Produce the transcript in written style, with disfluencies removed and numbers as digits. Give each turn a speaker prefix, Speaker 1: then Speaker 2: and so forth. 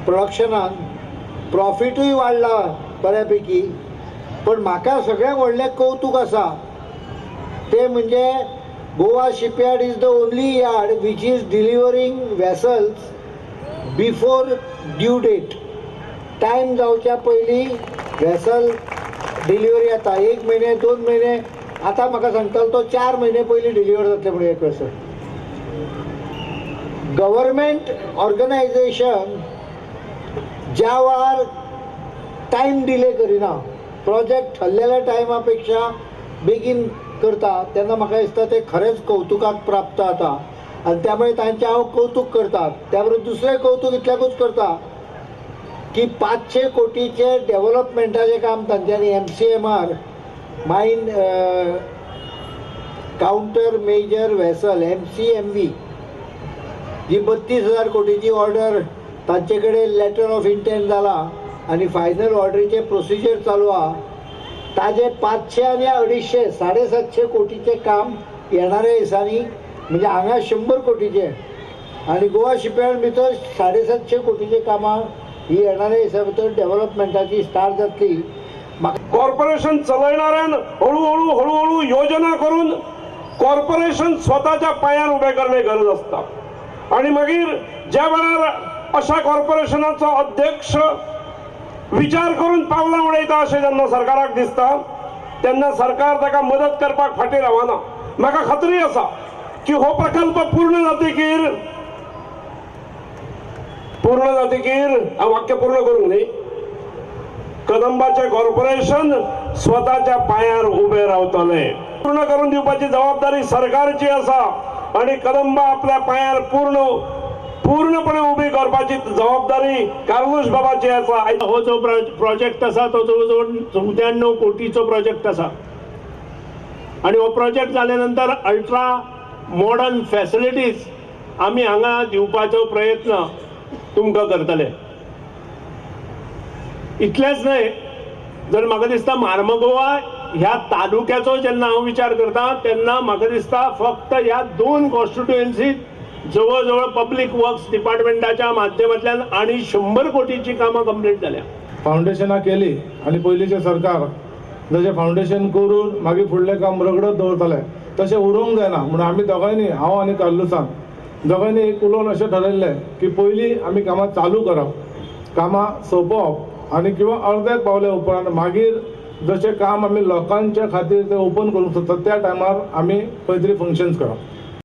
Speaker 1: प्रोडक्शनान प्रॉफिटूय वाडला बऱ्यापैकी, पण म्हाका सगळ्यांत व्हडलें कौतूक आसा ते म्हणजे Goa shipyard is the only yard which is delivering vessels before due date. Time जावच्या पयलीं वेसल डिलिव्हरी येता. 1 म्हयने 2 म्हयने, आतां म्हाका सांगतालो तो 4 म्हयने पयलीं डिलिव्हर जातले म्हणून एक वेसल. गव्हर्मेंट ऑर्गनायझेशन ज्या वेळार टायम डिले करिना, प्रोजेक्ट ठरलेल्या टायमा पेक्षा बेगीन करता, तेन्ना म्हाका दिसता ते खरेंच कौतुकाक प्राप्त जाता आनी त्यामुळे तांचे हांव कौतुक करता. त्या बरोबर दुसरें कौतुक इतल्याकूच करता की 500 कोटीचे डेव्हलपमेंटाचें काम तांच्यांनी MCMR मायन काउंटर मेजर वेसल MCMV जी 32,000 कोटीची ऑर्डर तांचे कडेन लेटर ऑफ इंटेंट जाला आनी फायनल ऑर्डरीचे प्रोसिजर चालू आहा. ताजे 500 आनी 250 750 कोटीचे काम येणाऱ्या दिसांनी, म्हणजे हांगा 100 कोटीचे आनी गोवा शिपयार्ड भितर 750 कोटीचे कामां ही येणाऱ्या दिसा भितर डेव्हलपमेंटाची स्टार्ट जातली.
Speaker 2: कॉर्पोरेशन चलयणाऱ्यान हळूहळू योजना करून कॉर्पोरेशन स्वतःच्या पायार उभे करणे गरज असता. आणि मागीर ज्या वेळार अशा कॉर्पोरेशनाचो अध्यक्ष विचार करून पावलां उडयता अशें जेन्ना सरकाराक दिसता, तेन्ना सरकार ताका मदत करपाक फाटीं रावना. म्हाका खात्री आसा की हो प्रकल्प पूर्ण जातकीर हांव वाक्य पूर्ण करूंक न्ही, कदंबाचे कॉर्पोरेशन स्वतःच्या पायार उबे रावतले. पूर्ण करून दिवपाची जबाबदारी सरकारची आसा आणि कदंबा आपल्या पायार पूर्णपणे उभी करपाची जबाबदारी कार्लोस बाबाची आसा.
Speaker 3: हो जो प्रोजेक्ट आसा तो जवळजवळ 94 कोटीचो प्रोजेक्ट आसा आणि हो प्रोजेक्ट जाल्या नंतर अल्ट्रा मॉडर्न फॅसिलिटीज आमी हांगा दिवपाचो प्रयत्न तुमकां करतले. इतलेंच न्हय, जर म्हाका दिसता मार्मगोवा ह्या तालुक्याचो जेन्ना हांव विचार करता तेन्ना म्हाका दिसता फक्त ह्या 2 कॉन्स्टिट्युएन्सीत जवळजवळ पब्लिक वर्क्स डिपार्टमेंटाच्या माध्यमांतल्यान आणि 100 कोटीची कामां कंप्लीट जाल्या.
Speaker 4: फावंडेशनां केली आनी पयलींचे सरकार जशें फावंडेशन करून मागीर फुडलें काम रगडत दवरताले तशें उरूंक जायना म्हणून आमी दोगांयनी, हांव आनी कार्लोसान दोगांयनी एक उलोवन अशें थारायल्लें की पयलीं आमी कामां चालू करप, कामां सोंपोवप आनी किंवा अर्द्याक पावले उपरांत मागीर जशें काम आमी लोकांच्या खातीर तें ओपन करूंक सोदता त्या टायमार आमी खंय तरी फंक्शन्स करप.